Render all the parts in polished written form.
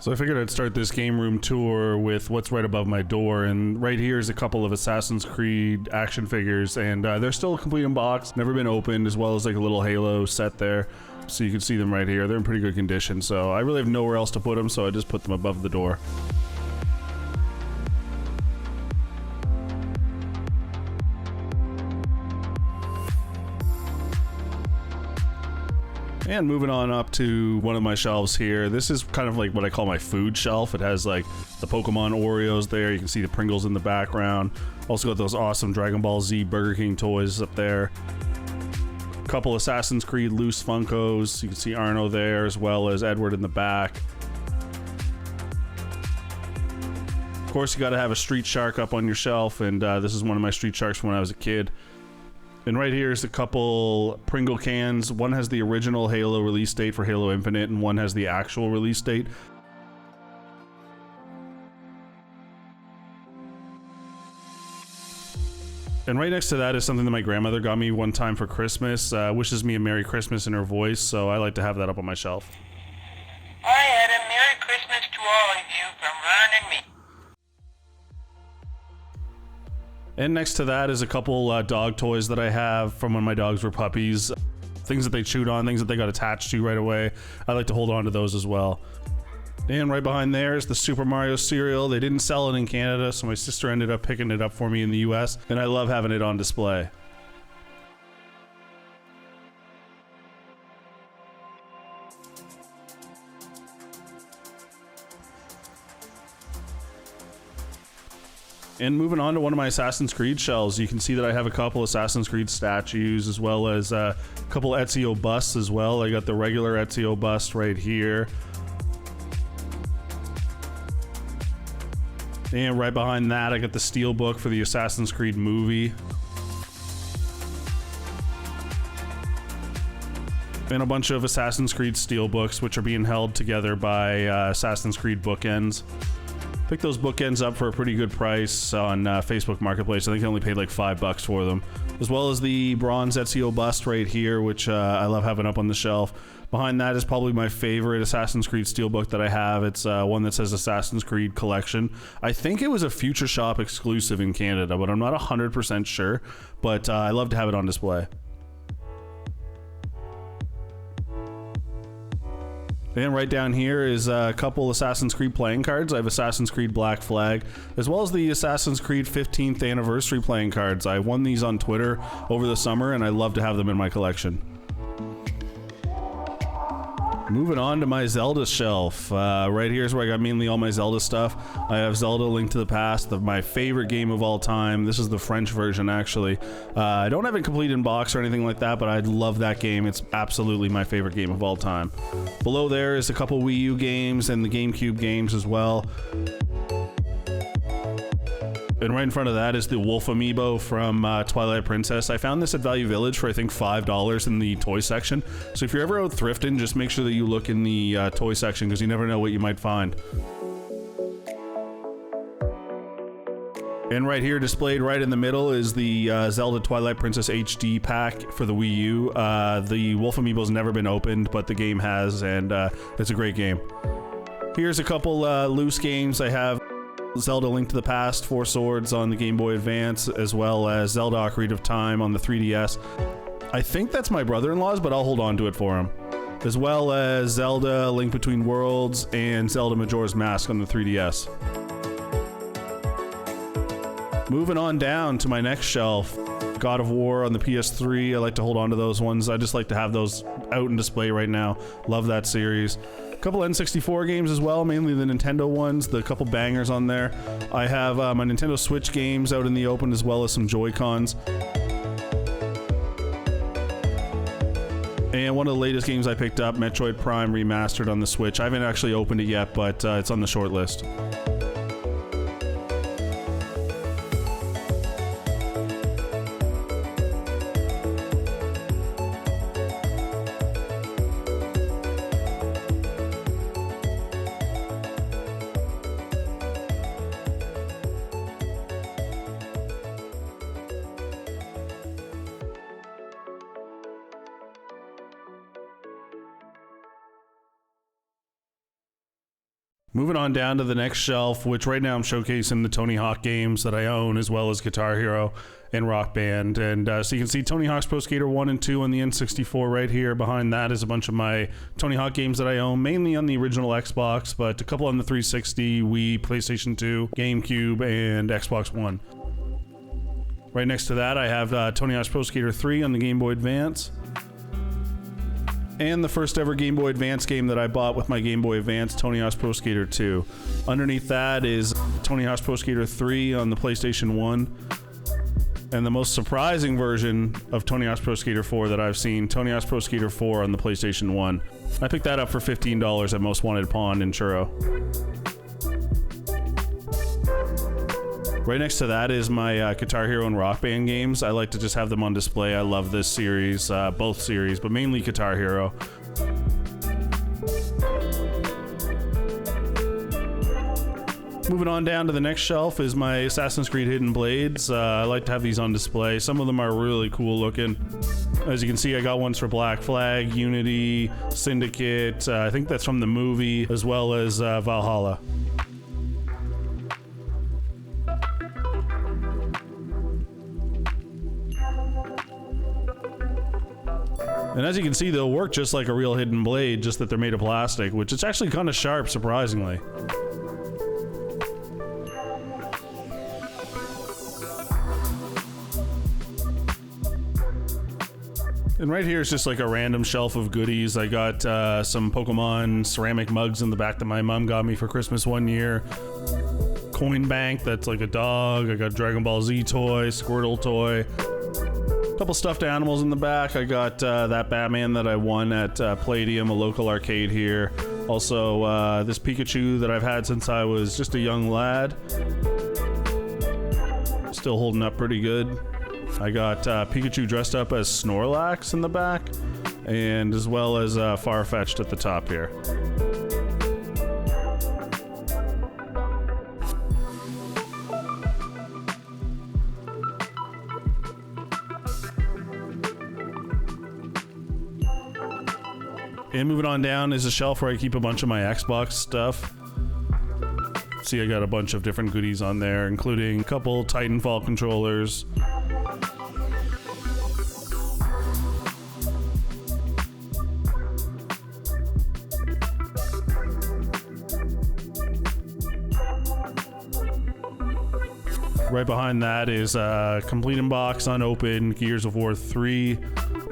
So I figured I'd start this game room tour with what's right above my door, and right here is a couple of Assassin's Creed action figures, and they're still complete in box, never been opened, as well as like a little Halo set there. So you can see them right here. They're in pretty good condition, so I really have nowhere else to put them, so I just put them above the door. And moving on up to one of my shelves here. This is kind of like what I call my food shelf. It has like the Pokemon Oreos there. You can see the Pringles in the background. Also got those awesome Dragon Ball Z Burger King toys up there. A couple Assassin's Creed loose Funkos. You can see Arno there as well as Edward in the back. Of course, you got to have a Street Shark up on your shelf, and this is one of my Street Sharks from when I was a kid. And right here is a couple Pringle cans. One has the original Halo release date for Halo Infinite, and one has the actual release date. And right next to that is something that my grandmother got me one time for Christmas. Wishes me a Merry Christmas in her voice, so I like to have that up on my shelf. I had a Merry Christmas to all of you from Ron and me. And next to that is a couple dog toys that I have from when my dogs were puppies. Things that they chewed on, things that they got attached to right away. I like to hold on to those as well. And right behind there is the Super Mario cereal. They didn't sell it in Canada, so my sister ended up picking it up for me in the US, and I love having it on display. And moving on to one of my Assassin's Creed shelves, you can see that I have a couple Assassin's Creed statues as well as a couple Ezio busts as well. I got the regular Ezio bust right here. And right behind that, I got the steelbook for the Assassin's Creed movie. And a bunch of Assassin's Creed steelbooks, which are being held together by Assassin's Creed bookends. Picked those bookends up for a pretty good price on Facebook Marketplace. I think I only paid like $5 for them. As well as the bronze Ezio bust right here, which I love having up on the shelf. Behind that is probably my favorite Assassin's Creed steelbook that I have. It's one that says Assassin's Creed Collection. I think it was a Future Shop exclusive in Canada, but I'm not 100% sure. But I love to have it on display. And right down here is a couple Assassin's Creed playing cards. I have Assassin's Creed Black Flag, as well as the Assassin's Creed 15th anniversary playing cards. I won these on Twitter over the summer, and I love to have them in my collection. Moving on to my Zelda shelf. Right here is where I got mainly all my Zelda stuff. I have Zelda: Link to the Past, my favorite game of all time. This is the French version, actually. I don't have it complete in box or anything like that, but I love that game. It's absolutely my favorite game of all time. Below there is a couple Wii U games and the GameCube games as well. And right in front of that is the Wolf Amiibo from Twilight Princess. I found this at Value Village for I think $5 in the toy section. So if you're ever out thrifting, just make sure that you look in the toy section, because you never know what you might find. And right here, displayed right in the middle, is the Zelda Twilight Princess HD pack for the Wii U. The Wolf Amiibo's never been opened, but the game has, and it's a great game. Here's a couple loose games. I have Zelda: Link to the Past, 4 Swords on the Game Boy Advance, as well as Zelda Ocarina of Time on the 3DS. I think that's my brother-in-law's, but I'll hold on to it for him. As well as Zelda: Link Between Worlds and Zelda Majora's Mask on the 3DS. Moving on down to my next shelf, God of War on the PS3. I like to hold on to those ones. I just like to have those out in display right now. Love that series. A couple N64 games as well, mainly the Nintendo ones, the couple bangers on there. I have my Nintendo Switch games out in the open, as well as some Joy-Cons. And one of the latest games I picked up, Metroid Prime Remastered on the Switch. I haven't actually opened it yet, but it's on the short list. Moving on down to the next shelf, which right now I'm showcasing the Tony Hawk games that I own, as well as Guitar Hero and Rock Band. And so you can see Tony Hawk's Pro Skater 1 and 2 on the N64 right here. Behind that is a bunch of my Tony Hawk games that I own, mainly on the original Xbox, but a couple on the 360, Wii, PlayStation 2, GameCube, and Xbox One. Right next to that, I have Tony Hawk's Pro Skater 3 on the Game Boy Advance. And the first ever Game Boy Advance game that I bought with my Game Boy Advance, Tony Hawk's Pro Skater 2. Underneath that is Tony Hawk's Pro Skater 3 on the PlayStation 1. And the most surprising version of Tony Hawk's Pro Skater 4 that I've seen, Tony Hawk's Pro Skater 4 on the PlayStation 1. I picked that up for $15 at Most Wanted Pawn in Churro. Right next to that is my Guitar Hero and Rock Band games. I like to just have them on display. I love this series, both series, but mainly Guitar Hero. Moving on down to the next shelf is my Assassin's Creed Hidden Blades. I like to have these on display. Some of them are really cool looking. As you can see, I got ones for Black Flag, Unity, Syndicate. I think that's from the movie, as well as Valhalla. And as you can see, they'll work just like a real hidden blade, just that they're made of plastic, which is actually kind of sharp, surprisingly. And right here is just like a random shelf of goodies. I got some Pokemon ceramic mugs in the back that my mom got me for Christmas one year. Coin bank that's like a dog. I got a Dragon Ball Z toy, Squirtle toy. Couple stuffed animals in the back. I got that Batman that I won at Palladium, a local arcade here. Also, this Pikachu that I've had since I was just a young lad. Still holding up pretty good. I got Pikachu dressed up as Snorlax in the back, and as well as Farfetch'd at the top here. And moving on down is a shelf where I keep a bunch of my Xbox stuff. See, I got a bunch of different goodies on there, including a couple Titanfall controllers. Right behind that is Complete in Box, Unopened, Gears of War 3,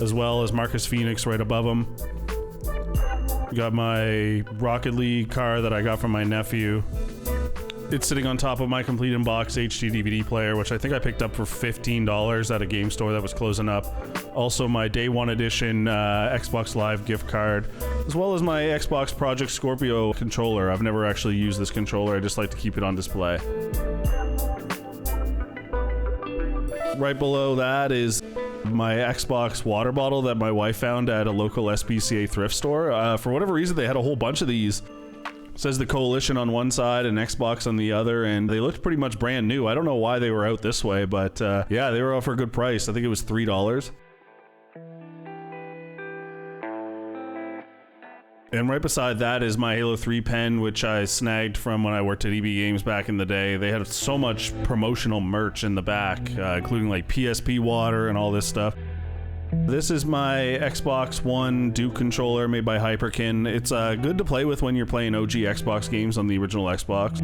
as well as Marcus Phoenix right above them. Got my Rocket League car that I got from my nephew. It's sitting on top of my Complete in Box HD DVD player, which I think I picked up for $15 at a game store that was closing up. Also my Day 1 edition Xbox Live gift card, as well as my Xbox Project Scorpio controller. I've never actually used this controller, I just like to keep it on display. Right below that is my Xbox water bottle that my wife found at a local SPCA thrift store. For whatever reason, they had a whole bunch of these. It says the Coalition on one side and Xbox on the other, and they looked pretty much brand new. I don't know why they were out this way, but yeah, they were out for a good price. I think it was $3. And right beside that is my Halo 3 pen, which I snagged from when I worked at EB Games back in the day. They had so much promotional merch in the back, including like PSP water and all this stuff. This is my Xbox One Duke controller made by Hyperkin. It's good to play with when you're playing OG Xbox games on the original Xbox.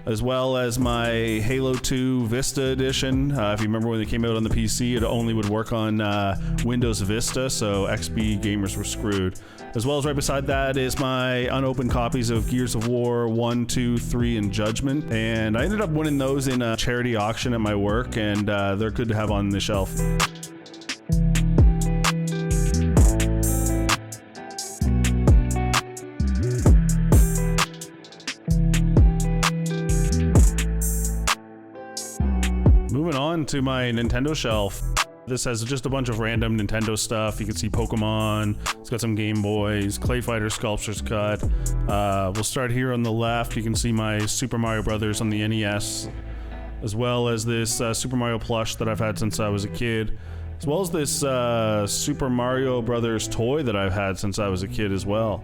As well as my Halo 2 Vista Edition. If you remember when they came out on the PC, it only would work on Windows Vista, so XP gamers were screwed. As well as right beside that is my unopened copies of Gears of War 1, 2, 3, and Judgment. And I ended up winning those in a charity auction at my work, and they're good to have on the shelf. Moving on to my Nintendo shelf. This has just a bunch of random Nintendo stuff. You can see Pokemon, it's got some Game Boys, Clay Fighter Sculptures Cut. We'll start here on the left. You can see my Super Mario Brothers on the NES, as well as this Super Mario plush that I've had since I was a kid, as well as this Super Mario Brothers toy that I've had since I was a kid as well.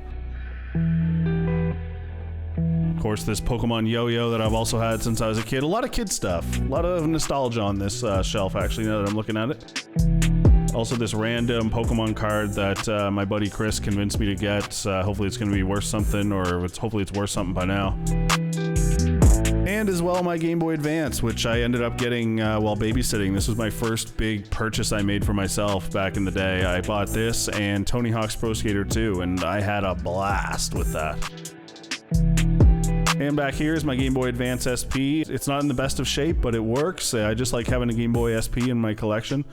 Of course, this Pokemon yo-yo that I've also had since I was a kid. A lot of kid stuff. A lot of nostalgia on this shelf, actually, now that I'm looking at it. Also, this random Pokemon card that my buddy Chris convinced me to get. Hopefully it's going to be worth something, or hopefully it's worth something by now. And as well, my Game Boy Advance, which I ended up getting while babysitting. This was my first big purchase I made for myself back in the day. I bought this and Tony Hawk's Pro Skater 2, and I had a blast with that. And back here is my Game Boy Advance SP. It's not in the best of shape, but it works. I just like having a Game Boy SP in my collection.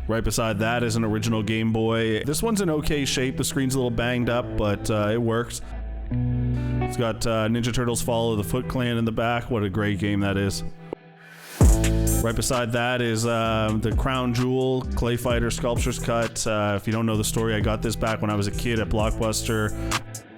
Right beside that is an original Game Boy. This one's in okay shape. The screen's a little banged up, but it works. It's got Ninja Turtles Follow the Foot Clan in the back. What a great game that is. Right beside that is the Crown Jewel Clay Fighter Sculptures Cut. If you don't know the story, I got this back when I was a kid at Blockbuster.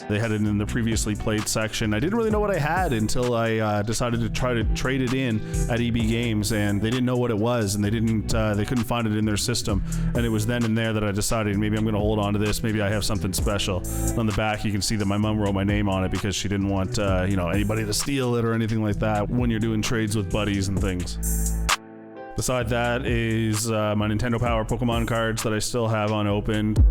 They had it in the previously played section. I didn't really know what I had until I decided to try to trade it in at EB Games, and they didn't know what it was, and they couldn't find it in their system. And it was then and there that I decided maybe I'm going to hold on to this. Maybe I have something special. On the back, you can see that my mom wrote my name on it because she didn't want anybody to steal it or anything like that when you're doing trades with buddies and things. Beside that is my Nintendo Power Pokemon cards that I still have unopened.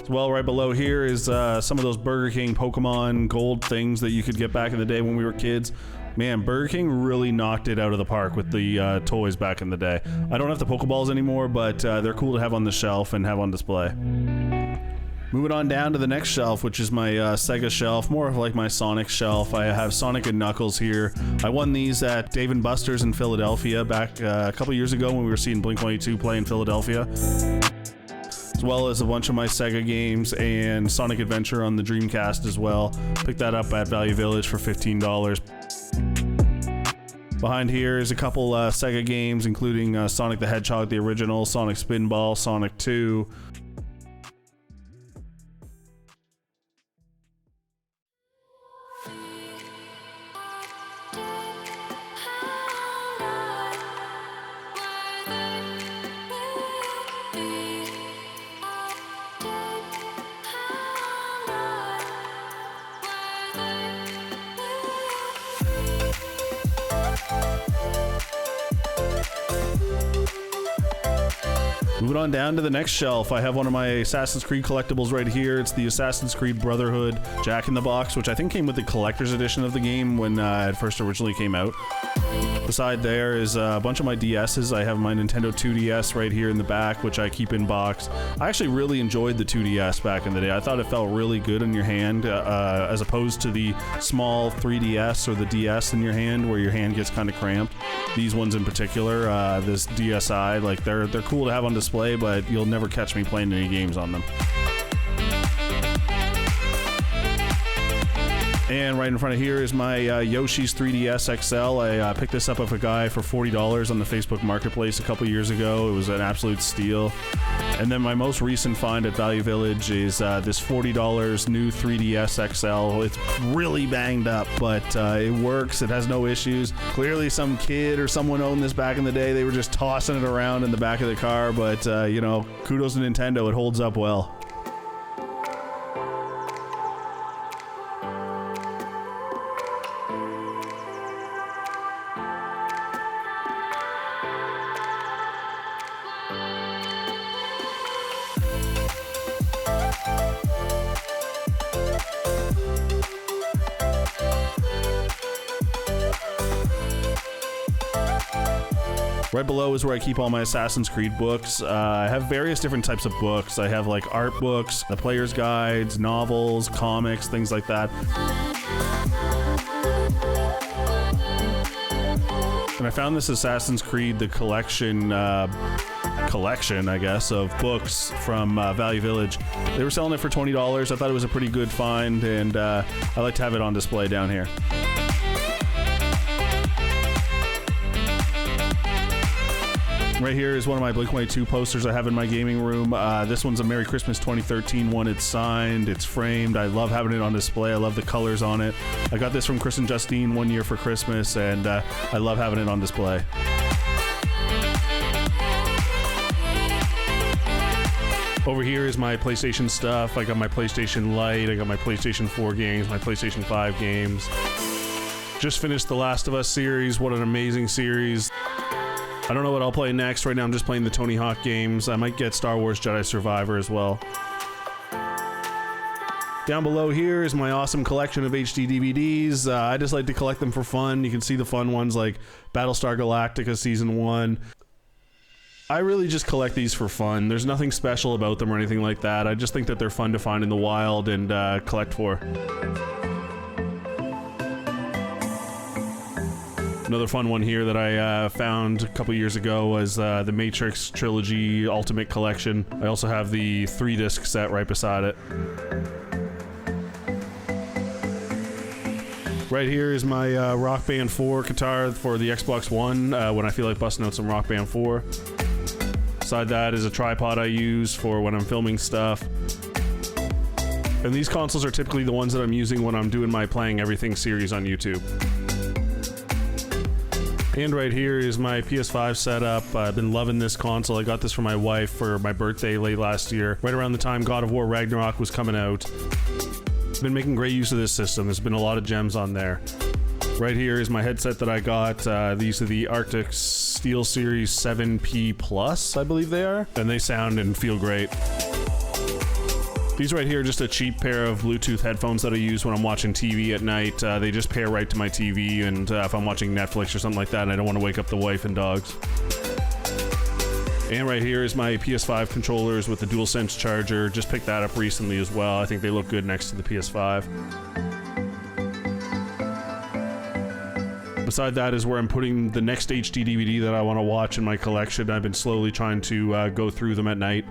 Well, right below here is some of those Burger King Pokemon gold things that you could get back in the day when we were kids. Man, Burger King really knocked it out of the park with the toys back in the day. I don't have the Pokeballs anymore, but they're cool to have on the shelf and have on display. Moving on down to the next shelf, which is my Sega shelf, more of like my Sonic shelf. I have Sonic and Knuckles here. I won these at Dave & Buster's in Philadelphia back a couple years ago when we were seeing Blink-182 play in Philadelphia. As well as a bunch of my Sega games and Sonic Adventure on the Dreamcast as well. Picked that up at Value Village for $15. Behind here is a couple Sega games, including Sonic the Hedgehog, the original, Sonic Spinball, Sonic 2. Moving on down to the next shelf, I have one of my Assassin's Creed collectibles right here. It's the Assassin's Creed Brotherhood Jack in the Box, which I think came with the collector's edition of the game when it first originally came out. Beside there is a bunch of my DS's. I have my Nintendo 2DS right here in the back, which I keep in box. I actually really enjoyed the 2DS back in the day. I thought it felt really good in your hand, as opposed to the small 3DS or the DS in your hand, where your hand gets kind of cramped. These ones in particular, this DSi, like they're cool to have on display, but you'll never catch me playing any games on them. And right in front of here is my Yoshi's 3DS XL. I picked this up of a guy for $40 on the Facebook Marketplace a couple years ago. It was an absolute steal. And then my most recent find at Value Village is this $40 new 3DS XL. It's really banged up, but it works. It has no issues. Clearly some kid or someone owned this back in the day. They were just tossing it around in the back of the car, but kudos to Nintendo. It holds up well. Right below is where I keep all my Assassin's Creed books. I have various different types of books. I have like art books, the player's guides, novels, comics, things like that. And I found this Assassin's Creed, the collection, I guess, of books from Value Village. They were selling it for $20. I thought it was a pretty good find, and I like to have it on display down here. Right here is one of my Blink-182 posters I have in my gaming room. This one's a Merry Christmas 2013 one. It's signed, it's framed. I love having it on display. I love the colors on it. I got this from Chris and Justine one year for Christmas, and I love having it on display. Over here is my PlayStation stuff. I got my PlayStation Lite, I got my PlayStation 4 games, my PlayStation 5 games. Just finished the Last of Us series. What an amazing series. I don't know what I'll play next. Right now I'm just playing the Tony Hawk games. I might get Star Wars Jedi Survivor as well. Down below here is my awesome collection of HD DVDs. I just like to collect them for fun. You can see the fun ones like Battlestar Galactica Season 1. I really just collect these for fun. There's nothing special about them or anything like that. I just think that they're fun to find in the wild and collect for. Another fun one here that I found a couple years ago was the Matrix Trilogy Ultimate Collection. I also have the 3-disc set right beside it. Right here is my Rock Band 4 guitar for the Xbox One when I feel like busting out some Rock Band 4. Beside that is a tripod I use for when I'm filming stuff. And these consoles are typically the ones that I'm using when I'm doing my Playing Everything series on YouTube. And right here is my PS5 setup. I've been loving this console. I got this for my wife for my birthday late last year, right around the time God of War Ragnarok was coming out. Been making great use of this system. There's been a lot of gems on there. Right here is my headset that I got. These are the Arctic SteelSeries 7P Plus, I believe they are. And they sound and feel great. These right here are just a cheap pair of Bluetooth headphones that I use when I'm watching TV at night. They just pair right to my TV, and if I'm watching Netflix or something like that and I don't want to wake up the wife and dogs. And right here is my PS5 controllers with the DualSense charger. Just picked that up recently as well. I think they look good next to the PS5. Beside that is where I'm putting the next HD DVD that I want to watch in my collection. I've been slowly trying to go through them at night.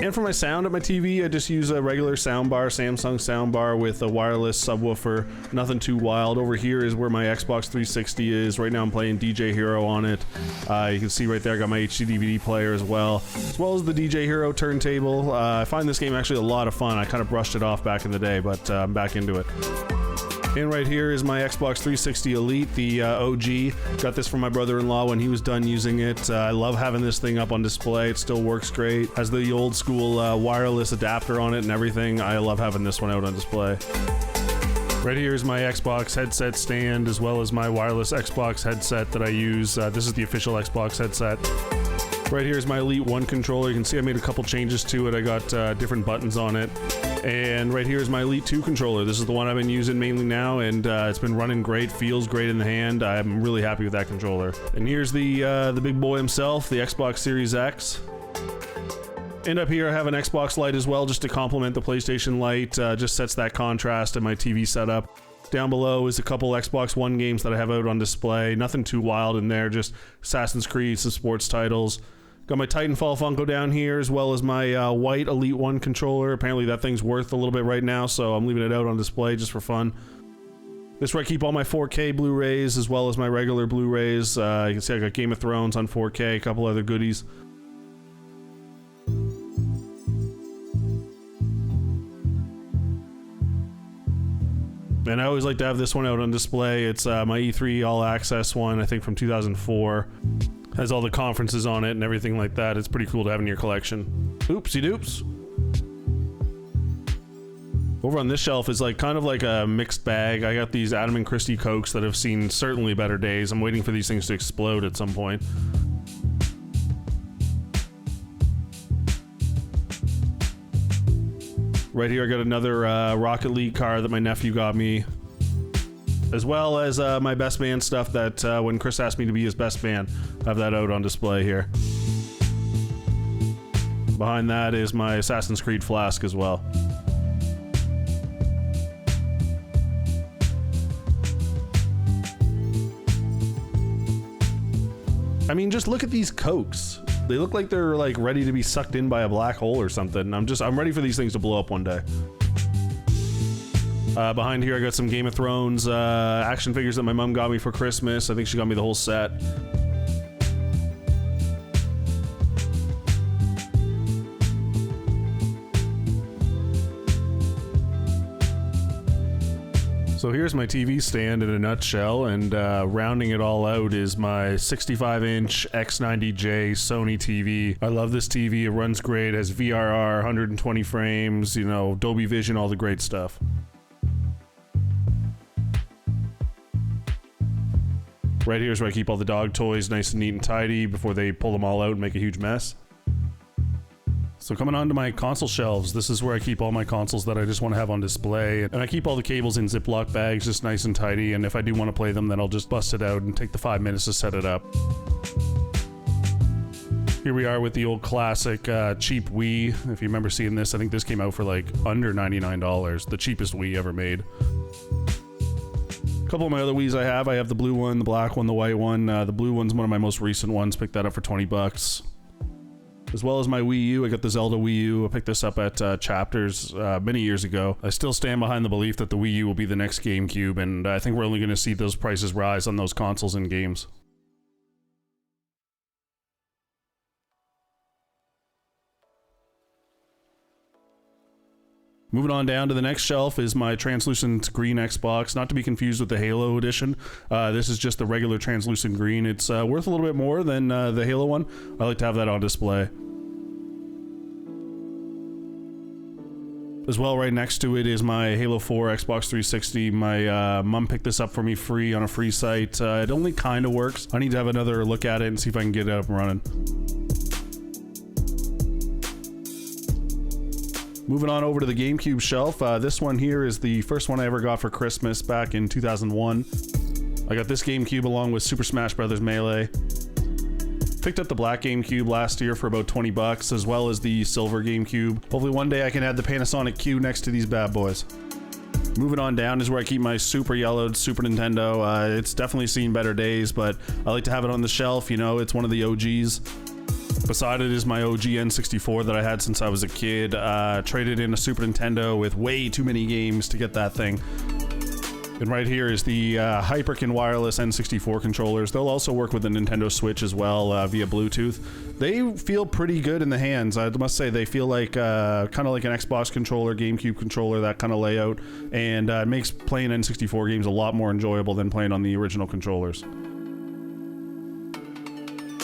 And for my sound at my TV, I just use a regular soundbar, Samsung soundbar with a wireless subwoofer, nothing too wild. Over here is where my Xbox 360 is. Right now I'm playing DJ Hero on it. You can see right there I got my HD DVD player as well as the DJ Hero turntable. I find this game actually a lot of fun. I kind of brushed it off back in the day, but I'm back into it. And right here is my Xbox 360 Elite, the OG. Got this from my brother-in-law when he was done using it. I love having this thing up on display. It still works great. Has the old school wireless adapter on it and everything. I love having this one out on display. Right here is my Xbox headset stand, as well as my wireless Xbox headset that I use. This is the official Xbox headset. Right here is my Elite 1 controller. You can see I made a couple changes to it. I got different buttons on it. And right here is my Elite 2 controller. This is the one I've been using mainly now, and it's been running great, feels great in the hand. I'm really happy with that controller. And here's the big boy himself, the Xbox Series X. And up here I have an Xbox Lite as well, just to complement the PlayStation Lite. Just sets that contrast in my TV setup. Down below is a couple Xbox One games that I have out on display. Nothing too wild in there, just Assassin's Creed, some sports titles. Got my Titanfall Funko down here, as well as my white Elite 1 controller. Apparently that thing's worth a little bit right now, so I'm leaving it out on display just for fun. This is where I keep all my 4K Blu-rays, as well as my regular Blu-rays. You can see I got Game of Thrones on 4K, a couple other goodies. And I always like to have this one out on display. It's my E3 All Access one, I think from 2004. Has all the conferences on it and everything like that. It's pretty cool to have in your collection. Oopsie doops. Over on this shelf is kind of like a mixed bag. I got these Adam and Christie Cokes that have seen certainly better days. I'm waiting for these things to explode at some point. Right here I got another Rocket League car that my nephew got me, as well as my best man stuff that when Chris asked me to be his best man, I have that out on display here. Behind that is my Assassin's Creed flask as well. I mean, just look at these Cokes. They look like they're ready to be sucked in by a black hole or something. I'm ready for these things to blow up one day. Behind here, I got some Game of Thrones action figures that my mom got me for Christmas. I think she got me the whole set. So here's my TV stand in a nutshell, and rounding it all out is my 65-inch X90J Sony TV. I love this TV. It runs great, has VRR, 120 frames, you know, Dolby Vision, all the great stuff. Right here is where I keep all the dog toys nice and neat and tidy before they pull them all out and make a huge mess. So coming on to my console shelves, this is where I keep all my consoles that I just want to have on display. And I keep all the cables in Ziploc bags, just nice and tidy. And if I do want to play them, then I'll just bust it out and take the 5 minutes to set it up. Here we are with the old classic cheap Wii. If you remember seeing this, I think this came out for like under $99. The cheapest Wii ever made. A couple of my other Wiis I have the blue one, the black one, the white one. The blue one's one of my most recent ones. Picked that up for 20 bucks. As well as my Wii U, I got the Zelda Wii U. I picked this up at Chapters many years ago. I still stand behind the belief that the Wii U will be the next GameCube, and I think we're only going to see those prices rise on those consoles and games. Moving on down to the next shelf is my translucent green Xbox, not to be confused with the Halo edition. This is just the regular translucent green. It's worth a little bit more than the Halo one. I like to have that on display. As well, right next to it is my Halo 4 Xbox 360. My mom picked this up for me free on a free site. It only kind of works. I need to have another look at it and see if I can get it up and running. Moving on over to the GameCube shelf. This one here is the first one I ever got for Christmas back in 2001. I got this GameCube along with Super Smash Bros. Melee. Picked up the black GameCube last year for about 20 bucks, as well as the silver GameCube. Hopefully one day I can add the Panasonic Q next to these bad boys. Moving on down is where I keep my super yellowed Super Nintendo. It's definitely seen better days, but I like to have it on the shelf. You know, it's one of the OGs. Beside it is my OG N64 that I had since I was a kid. Traded in a Super Nintendo with way too many games to get that thing. And right here is the Hyperkin wireless N64 controllers. They'll also work with the Nintendo Switch as well via Bluetooth. They feel pretty good in the hands. I must say they feel like kind of like an Xbox controller, GameCube controller, that kind of layout. And it makes playing N64 games a lot more enjoyable than playing on the original controllers.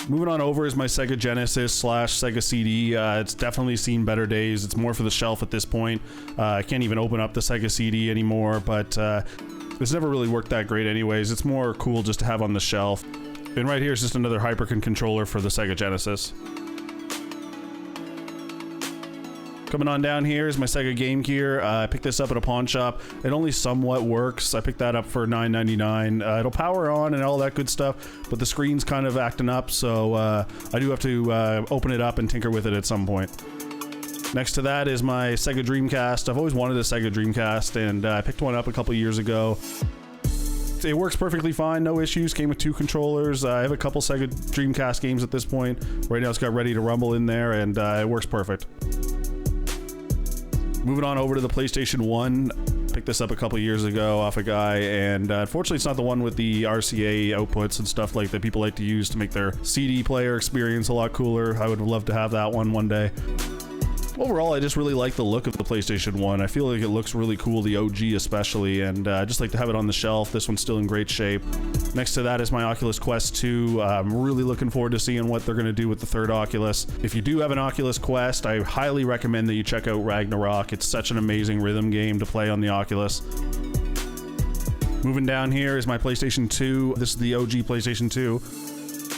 Moving on over is my Sega Genesis / Sega CD. It's definitely seen better days. It's more for the shelf at this point. I can't even open up the Sega CD anymore, but it's never really worked that great anyways. It's more cool just to have on the shelf. And right here is just another Hyperkin controller for the Sega Genesis. Coming on down here is my Sega Game Gear. I picked this up at a pawn shop. It only somewhat works. I picked that up for $9.99. It'll power on and all that good stuff, but the screen's kind of acting up, so I do have to open it up and tinker with it at some point. Next to that is my Sega Dreamcast. I've always wanted a Sega Dreamcast, and I picked one up a couple years ago. It works perfectly fine, no issues. Came with 2 controllers. I have a couple Sega Dreamcast games at this point. Right now it's got Ready to Rumble in there, and it works perfect. Moving on over to the PlayStation 1. Picked this up a couple years ago off a guy, and unfortunately it's not the one with the RCA outputs and stuff like that people like to use to make their CD player experience a lot cooler. I would love to have that one day. Overall, I just really like the look of the PlayStation 1. I feel like it looks really cool, the OG especially, and I just like to have it on the shelf. This one's still in great shape. Next to that is my Oculus Quest 2. I'm really looking forward to seeing what they're going to do with the third Oculus. If you do have an Oculus Quest, I highly recommend that you check out Ragnarok. It's such an amazing rhythm game to play on the Oculus. Moving down here is my PlayStation 2. This is the OG PlayStation 2.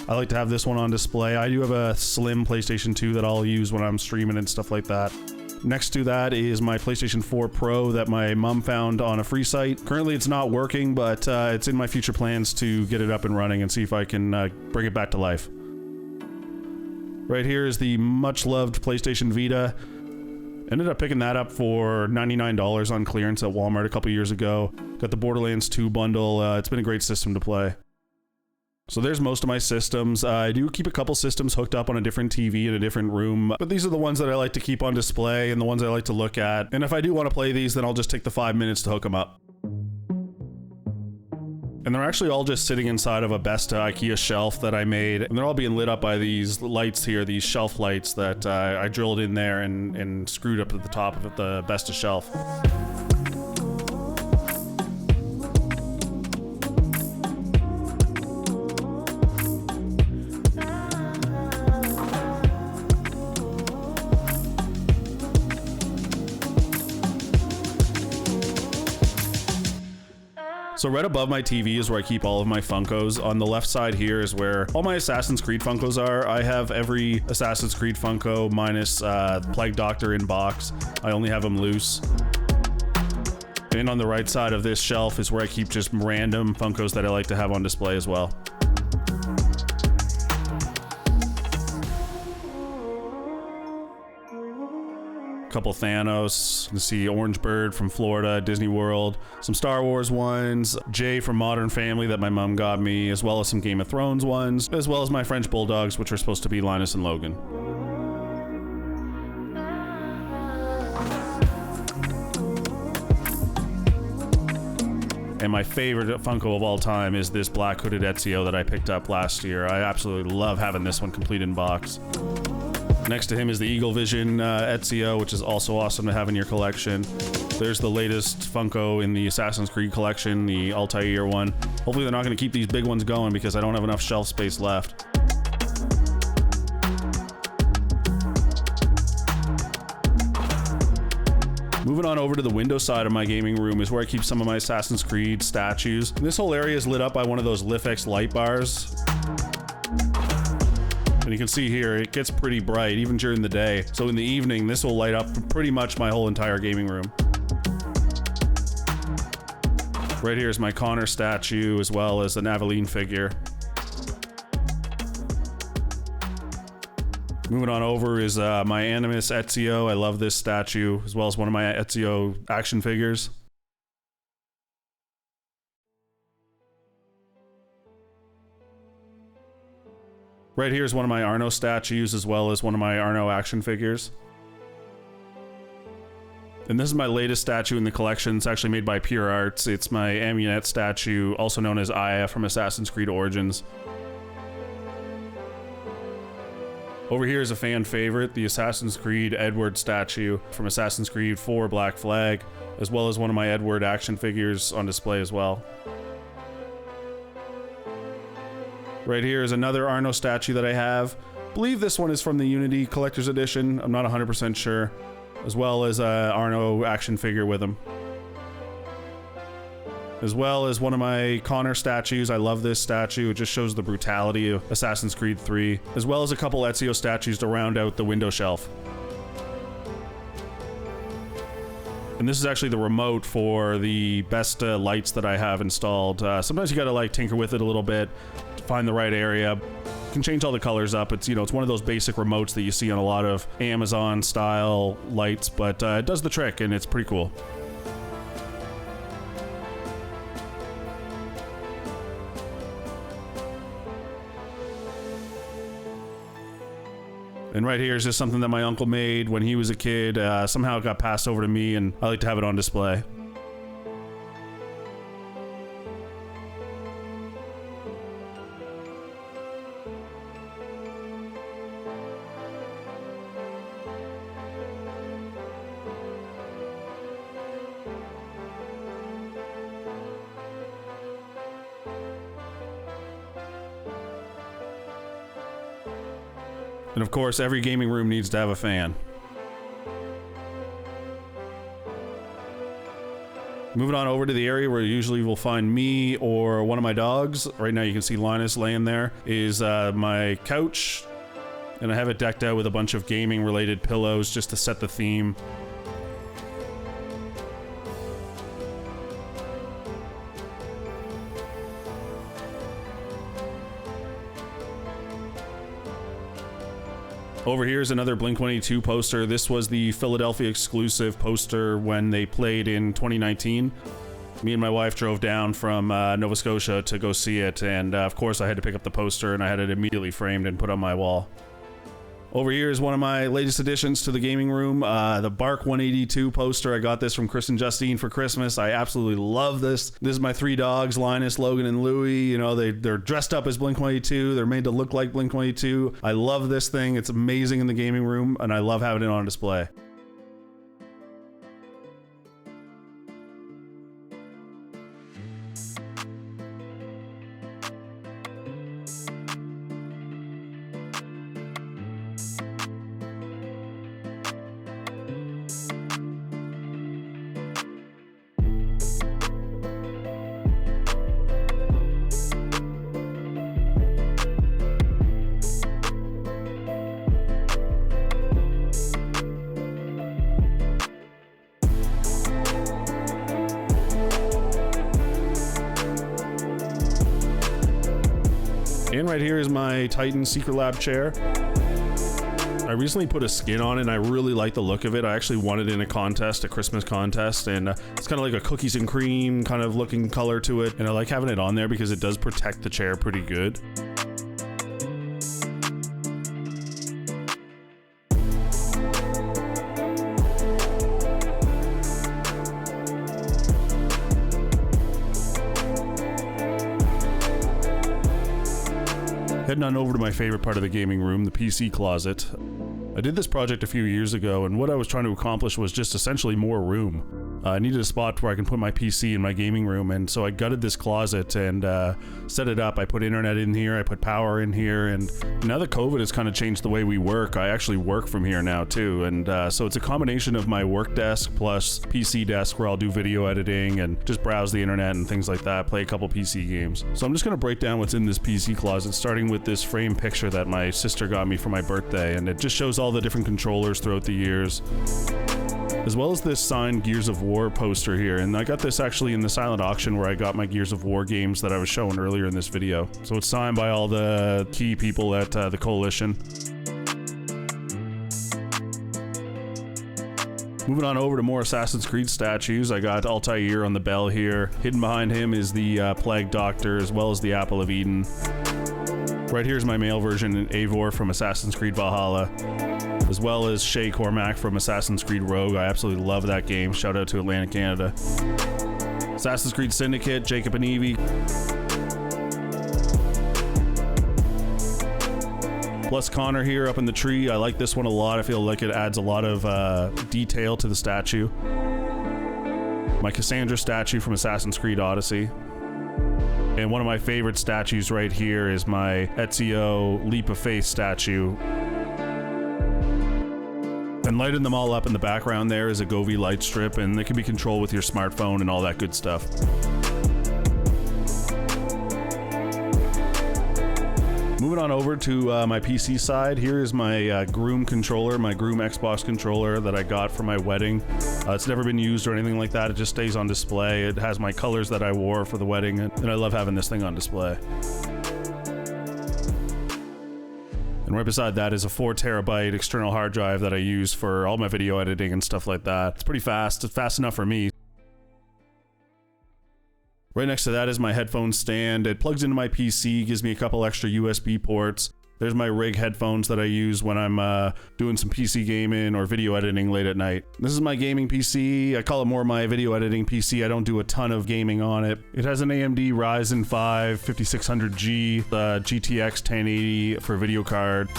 I like to have this one on display. I do have a slim PlayStation 2 that I'll use when I'm streaming and stuff like that. Next to that is my PlayStation 4 Pro that my mom found on a free site. Currently it's not working, but it's in my future plans to get it up and running and see if I can bring it back to life. Right here is the much loved PlayStation Vita. Ended up picking that up for $99 on clearance at Walmart a couple years ago. Got the Borderlands 2 bundle. It's been a great system to play. So there's most of my systems. I do keep a couple systems hooked up on a different TV in a different room, but these are the ones that I like to keep on display and the ones I like to look at. And if I do want to play these, then I'll just take the 5 minutes to hook them up. And they're actually all just sitting inside of a Besta Ikea shelf that I made. And they're all being lit up by these lights here, these shelf lights that I drilled in there and screwed up at the top of the Besta shelf. So right above my TV is where I keep all of my Funkos. On the left side here is where all my Assassin's Creed Funkos are. I have every Assassin's Creed Funko minus Plague Doctor in box. I only have them loose. And on the right side of this shelf is where I keep just random Funkos that I like to have on display as well. Couple Thanos, you can see Orange Bird from Florida, Disney World, some Star Wars ones, Jay from Modern Family that my mom got me, as well as some Game of Thrones ones, as well as my French Bulldogs, which are supposed to be Linus and Logan. And my favorite Funko of all time is this black hooded Ezio that I picked up last year. I absolutely love having this one complete in box. Next to him is the Eagle Vision Ezio, which is also awesome to have in your collection. There's the latest Funko in the Assassin's Creed collection, the Altair one. Hopefully they're not going to keep these big ones going because I don't have enough shelf space left. Moving on over to the window side of my gaming room is where I keep some of my Assassin's Creed statues. And this whole area is lit up by one of those Lifx light bars. And you can see here, it gets pretty bright even during the day. So in the evening, this will light up pretty much my whole entire gaming room. Right here is my Connor statue, as well as an Aveline figure. Moving on over is my Animus Ezio. I love this statue, as well as one of my Ezio action figures. Right here is one of my Arno statues, as well as one of my Arno action figures. And this is my latest statue in the collection. It's actually made by Pure Arts. It's my Amunet statue, also known as Aya from Assassin's Creed Origins. Over here is a fan favorite, the Assassin's Creed Edward statue from Assassin's Creed 4 Black Flag, as well as one of my Edward action figures on display as well. Right here is another Arno statue that I have. I believe this one is from the Unity Collector's Edition. I'm not 100% sure. As well as a Arno action figure with him. As well as one of my Connor statues. I love this statue. It just shows the brutality of Assassin's Creed 3. As well as a couple Ezio statues to round out the window shelf. And this is actually the remote for the best lights that I have installed. Sometimes you gotta like tinker with it a little bit to find the right area. You can change all the colors up. It's, you know, it's one of those basic remotes that you see on a lot of Amazon style lights, but it does the trick and it's pretty cool. And right here is just something that my uncle made when he was a kid. Somehow it got passed over to me, and I like to have it on display. And of course, every gaming room needs to have a fan. Moving on over to the area where usually we'll find me or one of my dogs. Right now you can see Linus laying there, is my couch. And I have it decked out with a bunch of gaming related pillows just to set the theme. Over here is another Blink-182 poster. This was the Philadelphia exclusive poster when they played in 2019. Me and my wife drove down from Nova Scotia to go see it, and of course I had to pick up the poster and I had it immediately framed and put on my wall. Over here is one of my latest additions to the gaming room, the Bark 182 poster. I got this from Chris and Justine for Christmas. I absolutely love this. This is my three dogs, Linus, Logan, and Louie. You know, they're dressed up as Blink-182. They're made to look like Blink-182. I love this thing. It's amazing in the gaming room, and I love having it on display. And right here is my Titan Secret Lab chair. I recently put a skin on it and I really like the look of it. I actually won it in a contest, a Christmas contest, and it's kind of like a cookies and cream kind of looking color to it. And I like having it on there because it does protect the chair pretty good. Heading on over to my favorite part of the gaming room, the PC closet. I did this project a few years ago, and what I was trying to accomplish was just essentially more room. I needed a spot where I can put my PC in my gaming room, and so I gutted this closet and set it up. I put internet in here, I put power in here, and now that COVID has kind of changed the way we work, I actually work from here now too, and so it's a combination of my work desk plus PC desk where I'll do video editing and just browse the internet and things like that, play a couple PC games. So I'm just going to break down what's in this PC closet, starting with this frame picture that my sister got me for my birthday, and it just shows all the different controllers throughout the years, as well as this signed Gears of War poster here. And I got this actually in the silent auction where I got my Gears of War games that I was showing earlier in this video. So it's signed by all the key people at the Coalition. Moving on over to more Assassin's Creed statues, I got Altair on the bell here. Hidden behind him is the Plague Doctor, as well as the Apple of Eden. Right here's my male version, Eivor from Assassin's Creed Valhalla, as well as Shay Cormac from Assassin's Creed Rogue. I absolutely love that game. Shout out to Atlantic Canada. Assassin's Creed Syndicate, Jacob and Evie. Plus Connor here up in the tree. I like this one a lot. I feel like it adds a lot of detail to the statue. My Cassandra statue from Assassin's Creed Odyssey. And one of my favorite statues right here is my Ezio Leap of Faith statue. And lighting them all up in the background there is a Govee light strip, and it can be controlled with your smartphone and all that good stuff. Moving on over to my PC side, here is my Groom controller, my Groom Xbox controller that I got for my wedding. It's never been used or anything like that. It just stays on display. It has my colors that I wore for the wedding, and I love having this thing on display. And right beside that is a 4 terabyte external hard drive that I use for all my video editing and stuff like that. It's pretty fast. It's fast enough for me. Right next to that is my headphone stand. It plugs into my PC, gives me a couple extra USB ports. There's my Rig headphones that I use when I'm doing some PC gaming or video editing late at night. This is my gaming PC. I call it more my video editing PC. I don't do a ton of gaming on it. It has an AMD Ryzen 5 5600G, GTX 1080 for video card,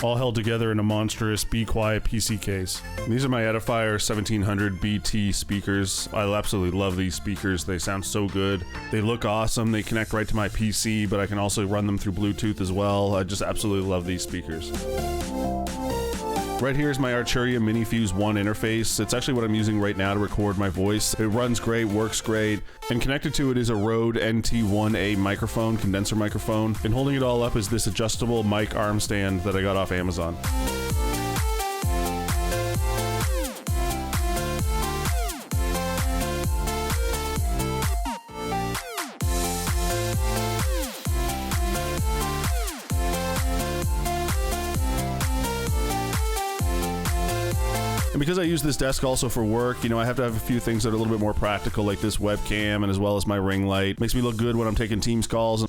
all held together in a monstrous Be Quiet PC case. These are my Edifier 1700 BT speakers. I absolutely love these speakers. They sound so good. They look awesome. They connect right to my PC, but I can also run them through Bluetooth as well. I just absolutely love these speakers. Right here is my Arturia MiniFuse 1 interface. It's actually what I'm using right now to record my voice. It runs great, works great, and connected to it is a Rode NT1A microphone, condenser microphone, and holding it all up is this adjustable mic arm stand that I got off Amazon. And because I use this desk also for work, you know, I have to have a few things that are a little bit more practical, like this webcam and as well as my ring light. Makes me look good when I'm taking Teams calls.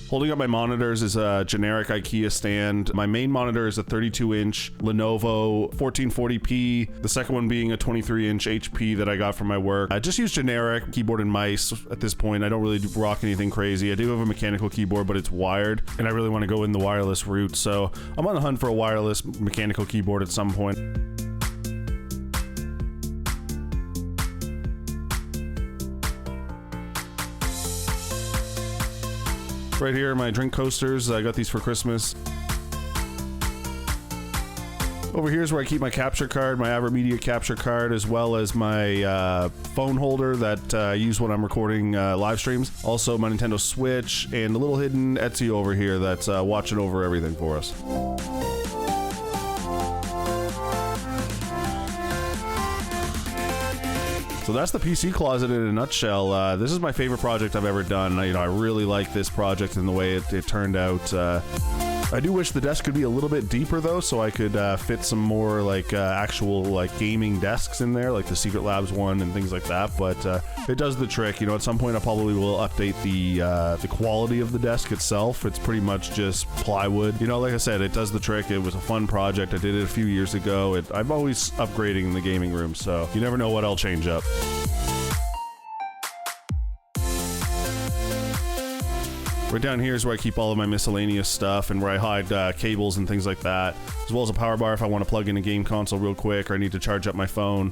Holding up my monitors is a generic Ikea stand. My main monitor is a 32-inch Lenovo 1440p. The second one being a 23-inch HP that I got from my work. I just use generic keyboard and mice at this point. I don't really rock anything crazy. I do have a mechanical keyboard, but it's wired, and I really want to go in the wireless route. So I'm on the hunt for a wireless mechanical keyboard at some point. Right here are my drink coasters. I got these for Christmas. Over here is where I keep my capture card, my AverMedia capture card, as well as my phone holder that I use when I'm recording live streams. Also my Nintendo Switch and a little hidden Etsy over here that's watching over everything for us. So that's the PC closet in a nutshell. This is my favorite project I've ever done. I really like this project and the way it turned out. I do wish the desk could be a little bit deeper though, so I could fit some more like actual like gaming desks in there, like the Secret Labs one and things like that. But it does the trick. You know, at some point I probably will update the quality of the desk itself. It's pretty much just plywood. You know, like I said, it does the trick. It was a fun project. I did it a few years ago. I'm always upgrading in the gaming room, so you never know what I'll change up. Right down here is where I keep all of my miscellaneous stuff and where I hide cables and things like that, as well as a power bar if I want to plug in a game console real quick or I need to charge up my phone.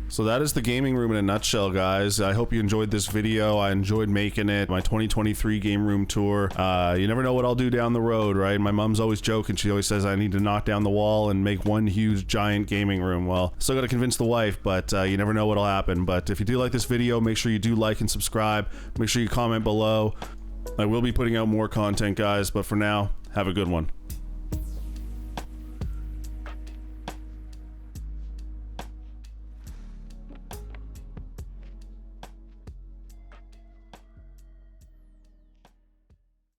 So that is the gaming room in a nutshell, guys. I hope you enjoyed this video. I enjoyed making it. My 2023 game room tour. You never know what I'll do down the road, right? My mom's always joking. She always says I need to knock down the wall and make one huge giant gaming room. Well, still got to convince the wife, but you never know what'll happen. But if you do like this video, make sure you do like and subscribe. Make sure you comment below. I will be putting out more content, guys, but for now, have a good one.